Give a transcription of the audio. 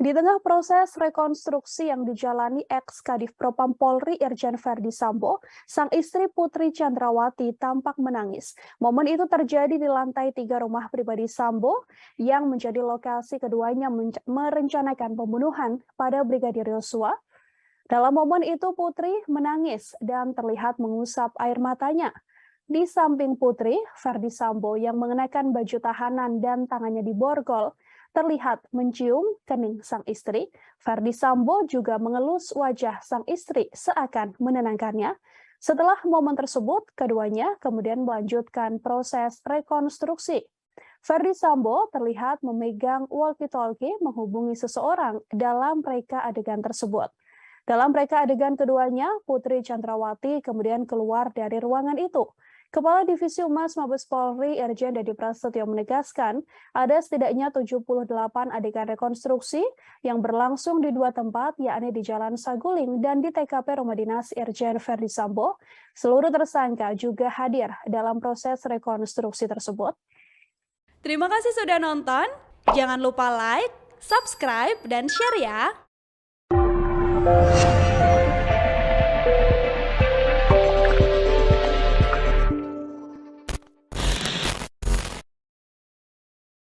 Di tengah proses rekonstruksi yang dijalani ex-Kadif Propam Polri Irjen Verdi Sambo, sang istri Putri Chandrawati tampak menangis. Momen itu terjadi di lantai 3 rumah pribadi Sambo yang menjadi lokasi keduanya merencanakan pembunuhan pada Brigadir Yosua. Dalam momen itu Putri menangis dan terlihat mengusap air matanya. Di samping Putri, Verdi Sambo yang mengenakan baju tahanan dan tangannya diborgol, terlihat mencium kening sang istri. Verdi Sambo juga mengelus wajah sang istri seakan menenangkannya. Setelah momen tersebut, keduanya kemudian melanjutkan proses rekonstruksi. Verdi Sambo terlihat memegang walkie-talkie menghubungi seseorang dalam reka adegan tersebut. Dalam reka adegan keduanya, Putri Chandrawati kemudian keluar dari ruangan itu. Kepala Divisi Humas Mabes Polri Irjen Deddy Prasetyo menegaskan ada setidaknya 78 adegan rekonstruksi yang berlangsung di dua tempat, yakni di Jalan Saguling dan di TKP Rumah Dinas Irjen Verdi Sambo. Seluruh tersangka juga hadir dalam proses rekonstruksi tersebut. Terima kasih sudah nonton. Jangan lupa like, subscribe, dan share ya.